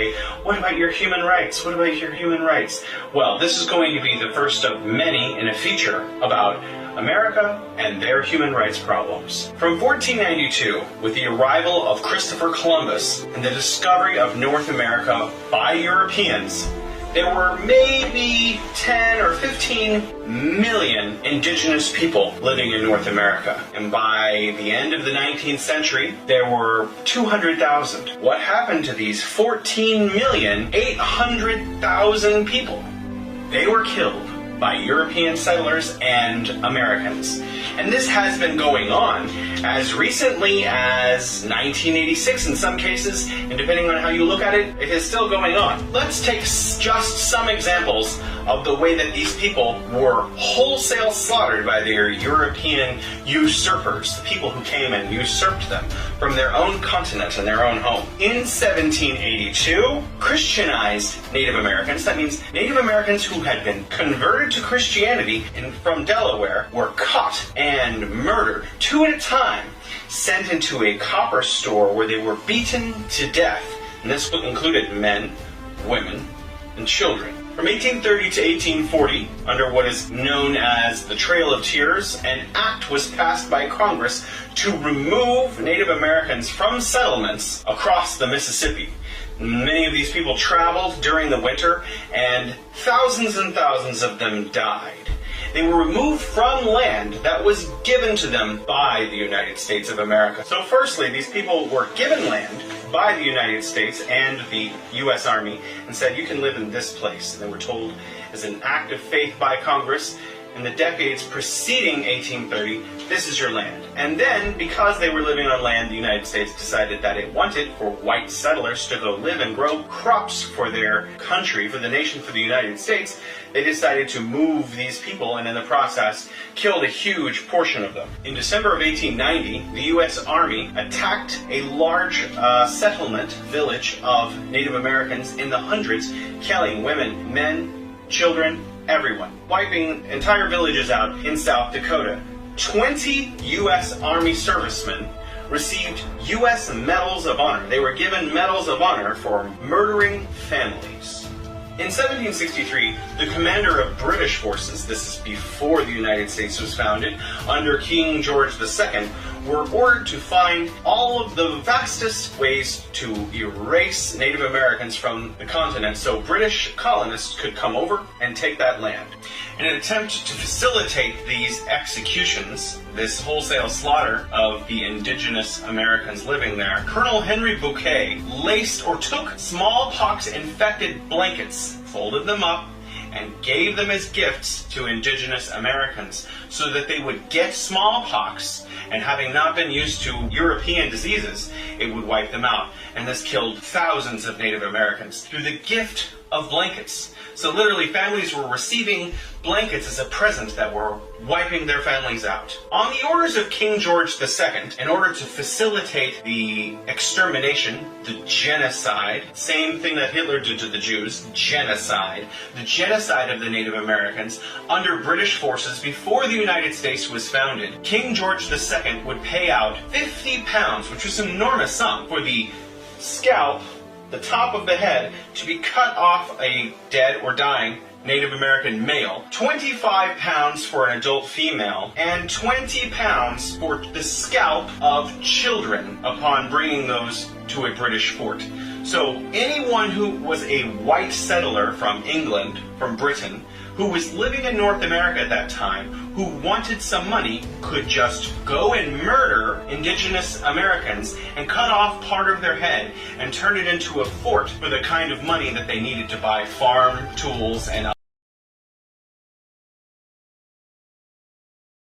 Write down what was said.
say, what about your human rights? What about your human rights? Well, this is going to be the first of many in a feature about America and their human rights problems. From 1492, with the arrival of Christopher Columbus and the discovery of North America by Europeans, there were maybe 10 or 15 million indigenous people living in North America. And by the end of the 19th century, there were 200,000. What happened to these 14,800,000 people? They were killed by European settlers and Americans. And this has been going on as recently as 1986 in some cases, and depending on how you look at it, it is still going on. Let's take just some examples of the way that these people were wholesale slaughtered by their European usurpers, the people who came and usurped them from their own continent and their own home. In 1782, Christianized Native Americans, that means Native Americans who had been converted to Christianity from Delaware, were caught and murdered 2 at a time, sent into a copper store where they were beaten to death. And this included men, women, and children. From 1830 to 1840, under what is known as the Trail of Tears, an act was passed by Congress to remove Native Americans from settlements across the Mississippi. Many of these people traveled during the winter, and thousands of them died. They were removed from land that was given to them by the United States of America. So firstly, these people were given land by the United States and the U.S. Army and said, you can live in this place. And they were told as an act of faith by Congress in the decades preceding 1830, this is your land. And then, because they were living on land, the United States decided that it wanted for white settlers to go live and grow crops for their country, for the nation, for the United States. They decided to move these people, and in the process, killed a huge portion of them. In December of 1890, the U.S. Army attacked a large settlement village of Native Americans in the hundreds, killing women, men, children, everyone, wiping entire villages out in South Dakota. 20 U.S. Army servicemen received U.S. Medals of Honor. They were given Medals of Honor for murdering families. In 1763, the commander of British forces, this is before the United States was founded, under King George II, were ordered to find all of the fastest ways to erase Native Americans from the continent so British colonists could come over and take that land. In an attempt to facilitate these executions, this wholesale slaughter of the indigenous Americans living there, Colonel Henry Bouquet laced or took smallpox-infected blankets, folded them up, and gave them as gifts to indigenous Americans so that they would get smallpox, and having not been used to European diseases, it would wipe them out. And this killed thousands of Native Americans through the gift of blankets. So literally, families were receiving blankets as a present that were wiping their families out. On the orders of King George II, in order to facilitate the extermination, the genocide, same thing that Hitler did to the Jews, genocide, the genocide of the Native Americans under British forces before the United States was founded, King George II would pay out 50 pounds, which was an enormous sum, for the scalp, the top of the head, to be cut off a dead or dying Native American male, 25 pounds for an adult female, and 20 pounds for the scalp of children upon bringing those to a British fort. So anyone who was a white settler from England, from Britain, who was living in North America at that time, who wanted some money, could just go and murder indigenous Americans and cut off part of their head and turn it into a fort for the kind of money that they needed to buy farm tools and